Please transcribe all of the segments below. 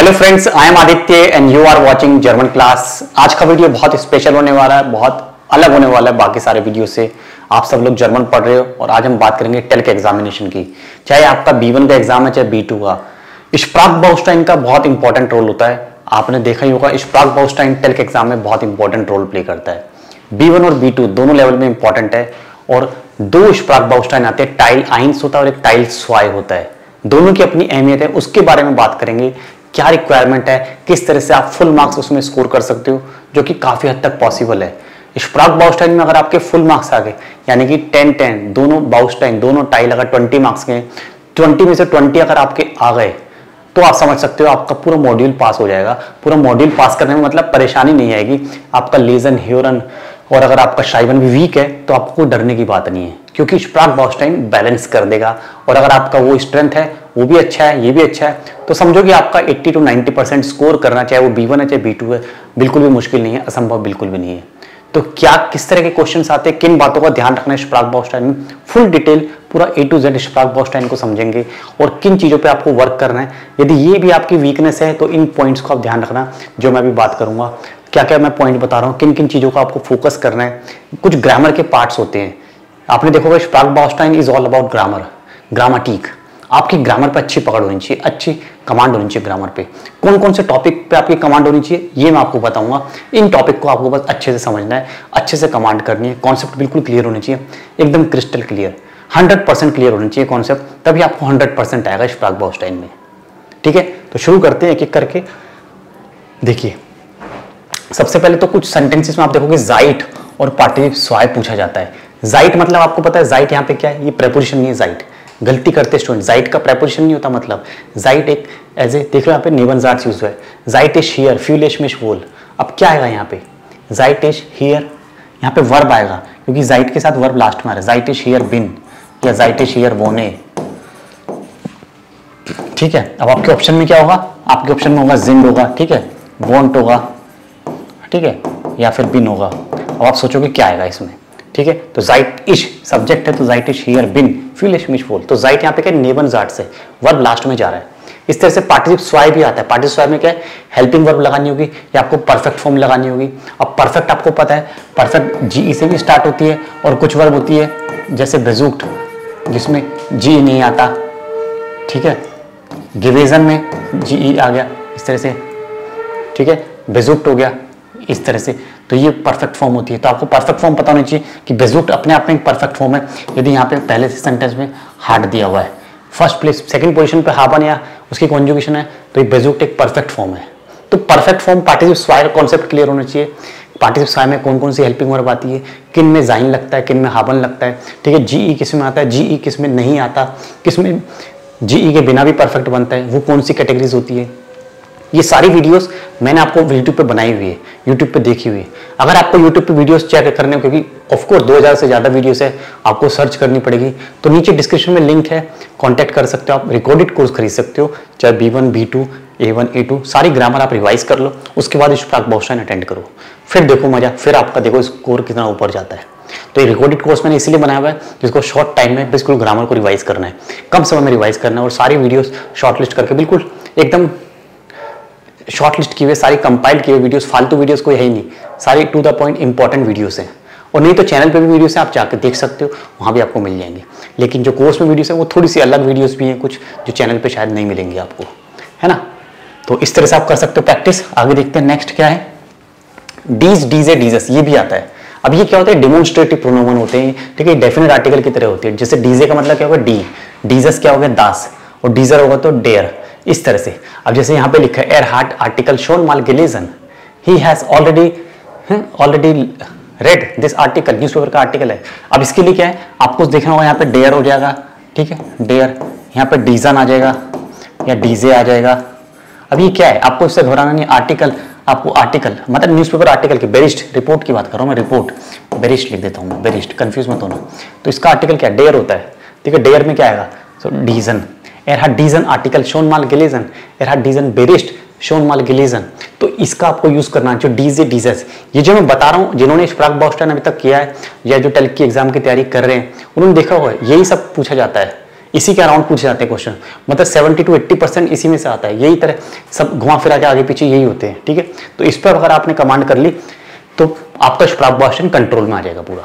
Hello friends, I am Aditya and you are watching German class. आज का video बहुत special होने वाला है, बहुत अलग होने वाला है बाकी सारे वीडियो से। आप सब लोग जर्मन पढ़ रहे हो और आज हम बात करेंगे टेल के एग्जामिनेशन की। चाहे आपका B1 का एग्जाम है, चाहे B2 का। स्प्राक-बाउस्टाइन का बहुत इंपॉर्टेंट रोल होता है। आपने देखा ही होगा, स्प्राक-बाउस्टाइन टेल के एग्जाम में बहुत इंपॉर्टेंट रोल प्ले करता है। B1 और B2 दोनों लेवल में इंपॉर्टेंट है। और दो स्प्राक-बाउस्टाइन आते हैं, टाइल आइंस होता है और एक टाइल स्वाय होता है। दोनों की अपनी अहमियत है, उसके बारे में बात करेंगे। क्या रिक्वायरमेंट है, किस तरह से आप फुल मार्क्स उसमें स्कोर कर सकते हो, जो कि काफी हद तक पॉसिबल है। स्प्राक-बाउस्टाइन में अगर आपके फुल मार्क्स आ गए, यानी कि 10-10 दोनों बाउस्टाइन दोनों टाइल अगर 20 मार्क्स के, 20 में से 20 अगर आपके आ गए तो आप समझ सकते हो आपका पूरा मॉड्यूल पास हो जाएगा। पूरा मॉड्यूल पास करने में मतलब परेशानी नहीं आएगी। आपका लेजन, ह्यूरन और अगर आपका शाइवन भी वीक है तो आपको कोई डरने की बात नहीं है, क्योंकि स्प्राक-बाउस्टाइन बैलेंस कर देगा। और अगर आपका वो स्ट्रेंथ है, वो भी अच्छा है, ये भी अच्छा है, तो समझो कि आपका 80 to 90% स्कोर करना, चाहे वो B1 है चाहे B2 है, बिल्कुल भी मुश्किल नहीं है, असंभव बिल्कुल भी नहीं है। तो क्या किस तरह के क्वेश्चंस आते हैं, किन बातों का ध्यान रखना है स्प्राक-बाउस्टाइन में, फुल डिटेल पूरा A to Z स्प्राक-बाउस्टाइन को समझेंगे और किन चीजों पे आपको वर्क करना है। यदि ये भी आपकी वीकनेस है तो इन पॉइंट्स को आप ध्यान रखना, जो मैं अभी बात करूंगा। क्या क्या मैं पॉइंट बता रहा हूँ, किन किन चीजों का आपको फोकस करना है। कुछ ग्रामर के पार्ट्स होते हैं, आपने देखा होगा स्प्राक-बाउस्टाइन is all about grammar, grammatic. आपकी ग्रामर पे अच्छी पकड़ होनी चाहिए, अच्छी कमांड होनी चाहिए ग्रामर पे। कौन कौन से टॉपिक पे आपकी कमांड होनी चाहिए ये मैं आपको बताऊंगा। इन टॉपिक को आपको बस अच्छे से समझना है, अच्छे से कमांड करनी है। कॉन्सेप्ट बिल्कुल क्लियर होने चाहिए, एकदम क्रिस्टल क्लियर, 100% क्लियर होनी चाहिए कॉन्सेप्ट, तभी आपको 100% आएगा स्प्राक-बाउस्टाइन में। ठीक है, तो शुरू करते हैं एक एक करके। देखिए, सबसे पहले तो कुछ सेंटेंसेस में आप देखोगे जाइट और पार्टिसिप स्वाय पूछा जाता है। जाइट मतलब आपको पता है जाइट यहाँ पे क्या है, ये प्रेपोजिशन नहीं है। जाइट गलती करते स्टूडेंट, जाइट का प्रेपोजिशन नहीं होता। मतलब जाइट एक एज ए, देख लो यहाँ पे नेबनजार्ड्स यूज हुआ है। जाइट इज हियर, फ्यूलिश मिश वोल। अब क्या आएगा यहाँ पे, जाइट इज हियर, यहाँ पे वर्ब आएगा, क्योंकि जाइट के साथ वर्ब लास्ट में आ रहा है। जाइट इज हियर बिन या जाइट इज हियर वोने। ठीक है, अब आपके ऑप्शन में क्या होगा, आपके ऑप्शन में होगा जिंड होगा, ठीक है, वॉन्ट होगा, ठीक है, या फिर बिन होगा। अब आप सोचोगे क्या आएगा इसमें। ठीक है, तो जाइट इश सब्जेक्ट है, तो जाइट इश हियर बिन फ्यूलिश मिश वोल। तो जाइट यहाँ पे क्या, नेबनजार्ड्स से वर्ब लास्ट में जा रहा है। इस तरह से पार्टिसिप स्वाय भी आता है। पार्टिसिप स्वाय में क्या है, हेल्पिंग वर्ब लगानी होगी या आपको परफेक्ट फॉर्म लगानी होगी। अब परफेक्ट आपको पता है, परफेक्ट जीई से भी स्टार्ट होती है और कुछ वर्ब होती है जैसे बेजुक्ट जिसमें जी नहीं आता। ठीक है, गिवेजन में जीई आ गया इस तरह से। ठीक है, बेजुक्ट हो गया इस तरह से, तो ये परफेक्ट फॉर्म होती है। तो आपको परफेक्ट फॉर्म पता होनी चाहिए कि बेजुक्ट अपने आप में एक परफेक्ट फॉर्म है। यदि यहाँ पे पहले से सेंटेंस में हार्ड दिया हुआ है, फर्स्ट प्लेस सेकंड पोजीशन पे हाबन या उसकी कॉन्जुगेशन है, तो ये बेजुक्ट एक परफेक्ट फॉर्म है। तो परफेक्ट फॉर्म पार्टिसिप स्वाय का कॉन्सेप्ट क्लियर होना चाहिए। पार्टिसिप स्वाय में कौन कौन सी हेल्पिंग वर्ब आती है, किन में जाइन लगता है, किन में हाबन लगता है। ठीक है, जीई किस में आता है, जीई किस में नहीं आता, किस में जीई के बिना भी परफेक्ट बनता है, वो कौन सी कैटेगरीज होती है। ये सारी वीडियोस मैंने आपको YouTube पे बनाई हुई है, YouTube पे देखी हुई है। अगर आपको YouTube पे वीडियोस चेक करने हो, क्योंकि ऑफकोर्स 2000 से ज़्यादा वीडियोस है, आपको सर्च करनी पड़ेगी, तो नीचे डिस्क्रिप्शन में लिंक है, कांटेक्ट कर सकते हो आप। रिकॉर्डेड कोर्स खरीद सकते हो, चाहे B1 B2 A1 A2 सारी ग्रामर आप रिवाइज कर लो, उसके बाद स्प्राक-बाउस्टाइन अटेंड करो, फिर देखो मजा, फिर आपका देखो स्कोर कितना ऊपर जाता है। तो ये रिकॉर्डेड कोर्स मैंने इसीलिए बनाया हुआ है, जिसको शॉर्ट टाइम में बिल्कुल ग्रामर को रिवाइज करना है, कम समय में रिवाइज करना है, और सारी वीडियोस शॉर्टलिस्ट करके बिल्कुल एकदम शॉर्ट लिस्ट किए हुए, सारी कंपाइल किए हुए वीडियोस, फालतू वीडियोस कोई है ही नहीं, सारी to the point important videos हैं। और नहीं तो चैनल पे भी वीडियोस हैं, आप जाकर देख सकते हो, वहाँ भी आपको मिल जाएंगे। लेकिन जो कोर्स में वीडियोस है वो थोड़ी सी अलग वीडियोस भी हैं, कुछ जो चैनल पे शायद नहीं मिलेंगे आपको, है ना। तो इस तरह से आप कर सकते हो प्रैक्टिस। आगे देखते हैं नेक्स्ट क्या है, डीज, डीजे, डीजस, ये भी आता है। अब ये क्या होता है, डेमोन्स्ट्रेटिव प्रोनोमन होते हैं। ठीक है, डेफिनेट आर्टिकल की तरह होती है। जैसे डीजे का मतलब क्या होगा, डी, डीजस क्या होगा, दास, और डीजर होगा तो डेयर, इस तरह से। अब जैसे यहाँ पे लिखा है एरहार्ट आर्टिकल शोन माल गेलेजन, he has already read this article, newspaper का आर्टिकल है। अब इसके लिए क्या है, आपको देखना होगा, यहाँ पे डेयर हो जाएगा, ठीक है, डेयर, यहाँ पे डीजन आ जाएगा या डीजे आ जाएगा। अब ये क्या है, आपको इससे घबराना नहीं। आर्टिकल, आपको आर्टिकल मतलब न्यूज़पेपर आर्टिकल की, बेरिस्ट रिपोर्ट की बात कर रहा हूँ मैं, रिपोर्ट, बेरिस्ट लिख देता हूँ मैं, बेरिस्ट, कंफ्यूज मत होना। तो इसका आर्टिकल क्या है, डेयर होता है। ठीक है, डेयर में क्या आएगा, सो डीजन, एरहार्ट डीजन आर्टिकल शोन माल गेलेजन, एरहार्ट डीजन बेरिस्ट शोन माल गेलेजन। तो इसका आपको यूज करना है, जो डीजे डीजस, ये जो मैं बता रहा हूँ, जिन्होंने स्प्राक-बाउस्टाइन अभी तक किया है या जो टेल की एग्जाम की तैयारी कर रहे हैं, उन्होंने देखा होगा यही सब पूछा जाता है। इसी के अराउंड पूछे जाते हैं क्वेश्चन, मतलब 70 to 80% इसी में से आता है। यही तरह सब घुमा फिरा के आगे पीछे यही होते हैं, ठीक है। तो इस पर अगर आपने कमांड कर ली तो आपका स्प्रागबॉस्टाइन कंट्रोल में आ जाएगा पूरा।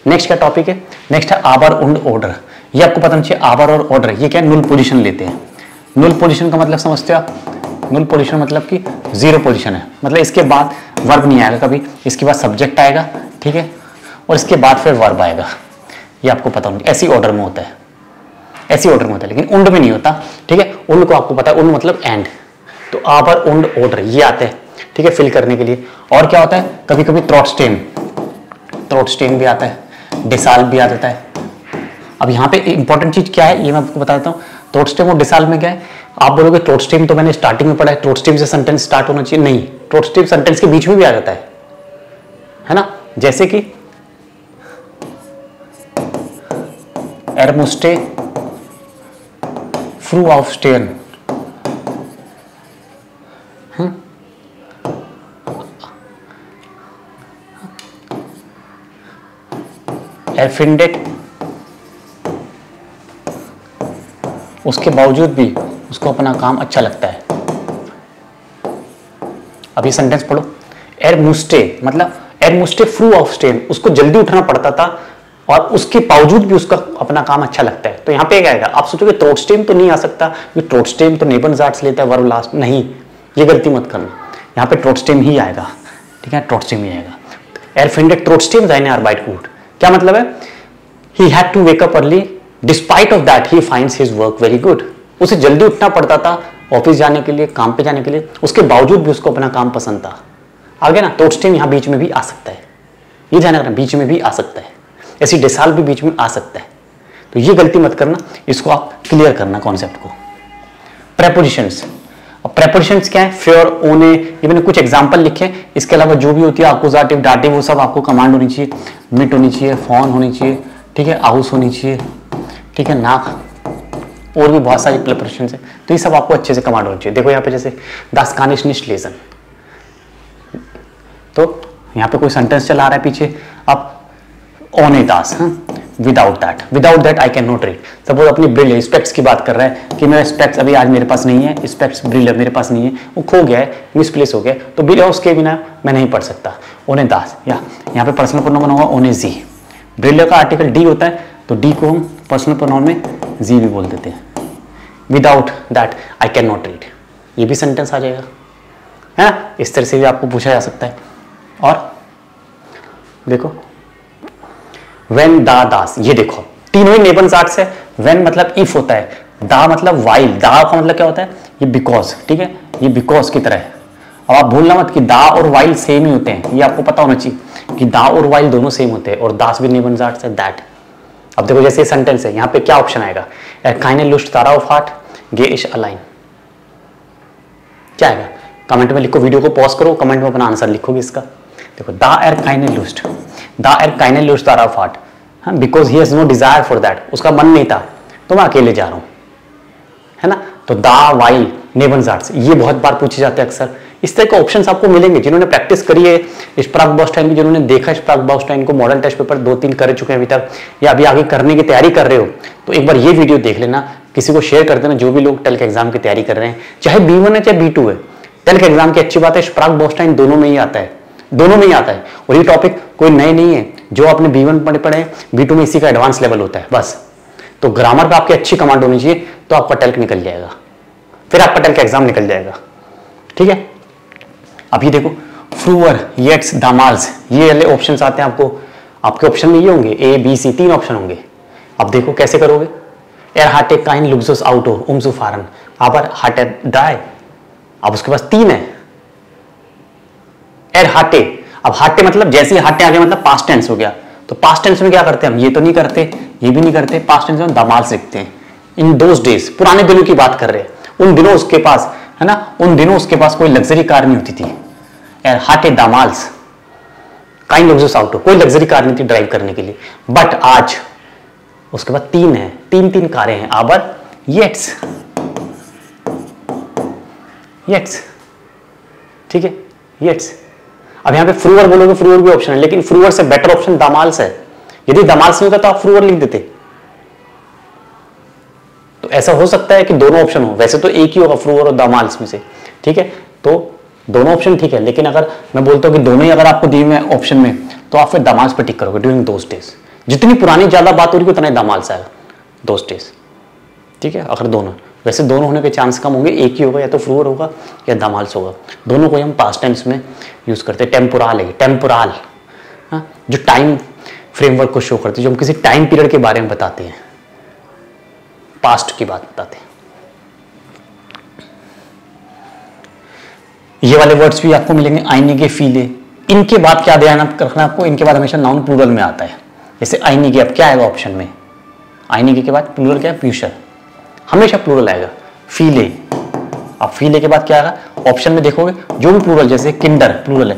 नेक्स्ट क्या टॉपिक है, नेक्स्ट है आबर उंड ऑर्डर। ये आपको पता चाहिए, आबर और ऑर्डर ये क्या है, नुल पोजीशन लेते हैं। नुल पोजीशन का मतलब समझते हो आप, नुल पोजीशन मतलब कि जीरो पोजीशन है, मतलब इसके बाद वर्ब नहीं आएगा कभी, इसके बाद सब्जेक्ट आएगा, ठीक है, और इसके बाद फिर वर्ब आएगा। ये आपको पता होगा, ऐसी ऑर्डर में होता है, ऐसी ऑर्डर में होता है, लेकिन उंड में नहीं होता, ठीक है। उंड को आपको पता है, उंड मतलब एंड। तो आबर उंड ऑर्डर ये आते हैं, ठीक है, फिल करने के लिए। और क्या होता है, कभी कभी ट्रॉटस्टेम, ट्रॉटस्टेम भी आता है, डिसाल भी आ जाता है। अब यहाँ पे इंपॉर्टेंट चीज क्या है ये मैं आपको बता देता हूँ। ट्रॉटस्टेम और डिसाल में क्या है, आप बोलोगे ट्रॉटस्टेम तो मैंने स्टार्टिंग में पढ़ा है, ट्रॉटस्टेम से सेंटेंस स्टार्ट होना चाहिए, नहीं, ट्रॉटस्टेम सेंटेंस के बीच में भी आ जाता है ना। जैसे कि er musste früh aufstehen, er findet, उसके बावजूद भी उसको अपना काम अच्छा लगता है। अब ये सेंटेंस पढ़ो, er musste मतलब er musste früh aufstehen, उसको जल्दी उठना पड़ता था और उसके बावजूद भी उसका अपना काम अच्छा लगता है। तो यहाँ पे क्या आएगा, आप सोचोगे ट्रॉटस्टेम तो नहीं आ सकता, ये ट्रॉटस्टेम तो नेबनजार्ट्स लेता है वर्ब लास्ट, नहीं, ये गलती मत करना, यहाँ पे ट्रॉटस्टेम ही आएगा, ठीक है, ट्रॉटस्टेम ही आएगा। Er findet trotzdem seine Arbeit gut, क्या मतलब है, he had to wake up early, despite of that he finds his work very good, उसे जल्दी उठना पड़ता था ऑफिस जाने के लिए, काम पे जाने के लिए, उसके बावजूद भी उसको अपना काम पसंद था। आगे ना ट्रॉटस्टेम यहाँ बीच में भी आ सकता है, ये ध्यान रखना, बीच में भी आ सकता है, ऐसी डिसाल भी बीच में आ सकता है। तो ये गलती मत करना, इसको आप क्लियर करना कॉन्सेप्ट को। प्रेपोजिशंस, अब प्रेपोजिशंस क्या है, फेयर, ओने, ये मैंने कुछ एग्जांपल लिखे, इसके अलावा जो भी होती है अकुजाटिव, डाटिव, वो सब आपको कमांड होनी चाहिए, मिट होनी चाहिए, फॉन होनी चाहिए, ठीक है, आउस होनी चाहिए, ठीक है, नाक, और भी बहुत सारी प्रेपोजिशंस है, तो ये सब आपको अच्छे से कमांड होनी चाहिए। देखो यहाँ पे जैसे दास कानिश निश लेसन, तो यहाँ पे कोई सेंटेंस चला रहा है पीछे, आप ओने दास, without that I cannot read रीड। सपोज अपनी ब्रिल स्पेक्ट्स की बात कर रहा है कि मैं स्पेक्ट्स अभी आज मेरे पास नहीं है, स्पेक्ट्स ब्रिल मेरे पास नहीं है, वो खो गया है, मिसप्लेस हो गया, तो बिना उसके बिना मैं नहीं पढ़ सकता। ओने दास, या यहाँ पे पर्सनल प्रोनाउन होगा ओने जी, ब्रिल का आर्टिकल डी होता है, तो डी को हम पर्सनल प्रोनाउन में जी भी बोल देते हैं। Without that I cannot read read, ये भी सेंटेंस आ जाएगा, है ना। इस तरह से भी आपको पूछा जा सकता है। और देखो when दा दास, ये देखो तीनों ही नेबनजार्ट्स है। when मतलब इफ होता है, दा मतलब वाइल, दा का मतलब क्या होता है, ये बिकॉज, ठीक है, ये बिकॉज की तरह है। अब आप भूलना मत कि दा और वाइल सेम ही होते हैं, ये आपको पता होना चाहिए कि दा और वाइल दोनों सेम होते हैं, और दास भी नेबनजार्ट्स है, दैट। अब देखो जैसे सेंटेंस है, यहाँ पे क्या ऑप्शन आएगा, keine Lust darauf hat, gehe ich allein, क्या आएगा, कमेंट में लिखो, वीडियो को पॉज करो, कमेंट में अपना आंसर लिखोगे इसका। देखो दा keine Lust, दा keine Lust darauf hat, because he has no desire for that, उसका मन नहीं था, तो मैं अकेले जा रहा हूँ, है ना। तो दा वाइल नेबनजार्ट्स, ये बहुत बार पूछे जाते हैं अक्सर। इस तरह के ऑप्शंस आपको मिलेंगे, जिन्होंने प्रैक्टिस करी है स्प्रागबॉस्टाइन की, जिन्होंने देखा स्प्रागबॉस्टाइन को, मॉडल टेस्ट पेपर 2-3 कर चुके हैं अभी तक, या अभी आगे करने की तैयारी कर रहे हो, तो एक बार ये वीडियो देख लेना, किसी को शेयर कर देना, जो भी लोग टेल के एग्जाम की तैयारी कर रहे हैं, चाहे B1 है चाहे B2 है। टेल के एग्जाम की अच्छी बात है, स्प्रागबॉस्टाइन दोनों में ही आता है, दोनों में ही आता है, और ये टॉपिक कोई नए नहीं है, जो आपने B1 पढ़े हैं, B2 में इसी का एडवांस लेवल होता है बस। तो ग्रामर पे आपकी अच्छी कमांड होनी चाहिए, तो आपका टेल्क निकल जाएगा, फिर आपका टेल्क एग्जाम निकल जाएगा, ठीक है। अभी देखो फ्रूअर, येट्स, दामाल्स, ये वाले ऑप्शंस आते हैं आपको, आपके ऑप्शन में ये होंगे A, B, C, 3 ऑप्शन होंगे। अब देखो कैसे करोगे, एर हाटे काइन लुक्सुस आउटो उमसु फारन, आबर हाटे ड्राई, अब उसके पास 3 है, एर हाटे। अब हाटे मतलब जैसे ही हाटे आ गया मतलब पास्ट टेंस हो गया, तो पास्ट टेंस में क्या करते हैं हम, ये तो नहीं करते, ये भी नहीं करते, पास्ट टेंस में दामाल्स लिखते हैं। इन दोज डेज, पुराने दिनों की बात कर रहे हैं, उन दिनों उसके पास, है ना, उन दिनों उसके पास कोई लग्जरी कार नहीं होती थी, एर हाटे दामाल्स काइन लुक्सुस आउटो, कोई लग्जरी कार नहीं थी ड्राइव करने के लिए, बट आज उसके बाद 3 है, 3 कारें हैं, आबर येट्स, येट्स, ठीक है, येट्स। अब यहाँ पे फ्रूअर बोलोगे, फ्रूअर भी ऑप्शन है, लेकिन फ्रूअर से बेटर ऑप्शन दामाल्स है। यदि दामाल्स नहीं होता तो आप फ्रूअर लिख देते, ऐसा हो सकता है कि दोनों ऑप्शन हो, वैसे तो एक ही होगा फ्रूअर और दामाल इसमें से, ठीक है। तो दोनों ऑप्शन ठीक है, लेकिन अगर मैं बोलता हूँ कि दोनों ही अगर आपको दिए हुए ऑप्शन में, तो आप फिर दामाल पर टिक करोगे ड्यूरिंग दोज डेज। जितनी पुरानी ज्यादा बात हो रही है उतना ही दामाल से आएगा दोज डेज, ठीक है। अगर दोनों, वैसे दोनों होने के चांस कम होंगे, एक ही होगा, या तो फ्रूअर होगा या दामाल्स होगा। दोनों को हम पास्ट टेंस में यूज करते हैं। टेम्पोराल है, टेम्पोराल, जो टाइम फ्रेमवर्क को शो करते हैं, जो हम किसी टाइम पीरियड के बारे में बताते हैं, पास्ट की बात बताते हैं। ये वाले वर्ड्स भी आपको मिलेंगे, आईने के, फीले। इनके बाद क्या ध्यान रखना आपको, इनके बाद हमेशा नाउन प्लूरल में आता है। जैसे आईने के, अब क्या आएगा ऑप्शन में, आईने के बाद प्लूरल क्या है, फ्यूचर, हमेशा प्लूरल आएगा। फीले, अब फीले के बाद क्या आएगा ऑप्शन में, देखोगे जो भी प्लूरल, जैसे किंडर प्लूरल है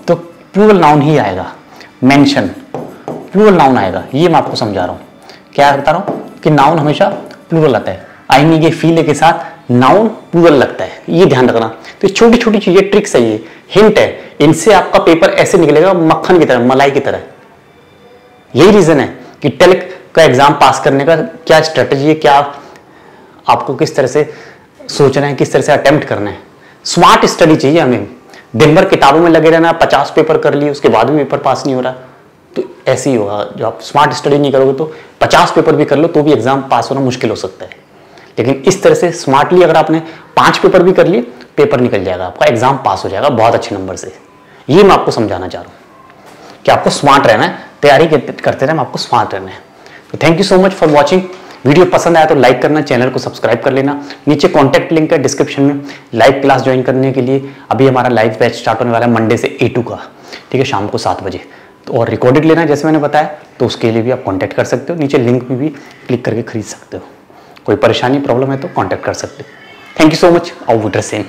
तो प्लूरल नाउन ही आएगा। मेंशन प्लूरल नाउन आएगा। ये मैं आपको समझा रहा हूं, क्या बता रहा हूं कि नाउन हमेशा प्लूरल आता है। आईने के, फीले के साथ नाउन प्लूरल लगता है, ये ध्यान रखना। तो छोटी छोटी चीजें, ट्रिक्स है, ये हिंट है, इनसे आपका पेपर ऐसे निकलेगा मक्खन की तरह, मलाई की तरह। यही रीजन है कि टेल्क का एग्जाम पास करने का क्या स्ट्रेटेजी है, क्या आपको किस तरह से सोचना है, किस तरह से अटेम्प्ट करना है। स्मार्ट स्टडी चाहिए हमें। दिन भर किताबों में लगे रहना, 50 पेपर कर लिए उसके बाद भी पेपर पास नहीं हो रहा, तो ऐसे ही होगा। जो आप स्मार्ट स्टडी नहीं करोगे तो 50 पेपर भी कर लो तो भी एग्जाम पास होना मुश्किल हो सकता है। लेकिन इस तरह से स्मार्टली अगर आपने 5 पेपर भी कर लिए, पेपर निकल जाएगा आपका, एग्जाम पास हो जाएगा बहुत अच्छे नंबर से। ये मैं आपको समझाना चाह रहा हूँ कि आपको स्मार्ट रहना है, तैयारी करते रहना, आपको स्मार्ट रहना है। तो thank you so much for watching. Video पसंद आया तो लाइक करना, चैनल को सब्सक्राइब कर लेना। नीचे कॉन्टैक्ट लिंक है डिस्क्रिप्शन में, लाइव क्लास ज्वाइन करने के लिए। अभी हमारा लाइव बैच स्टार्ट होने वाला है मंडे से A2 का, ठीक है, शाम को 7 बजे। तो और रिकॉर्डेड लेना जैसे मैंने बताया, तो उसके लिए भी आप कॉन्टैक्ट कर सकते हो। नीचे लिंक में भी क्लिक करके खरीद सकते हो। कोई परेशानी प्रॉब्लम है तो कॉन्टैक्ट कर सकते हो। Thank you so much. आउ विद द सेम।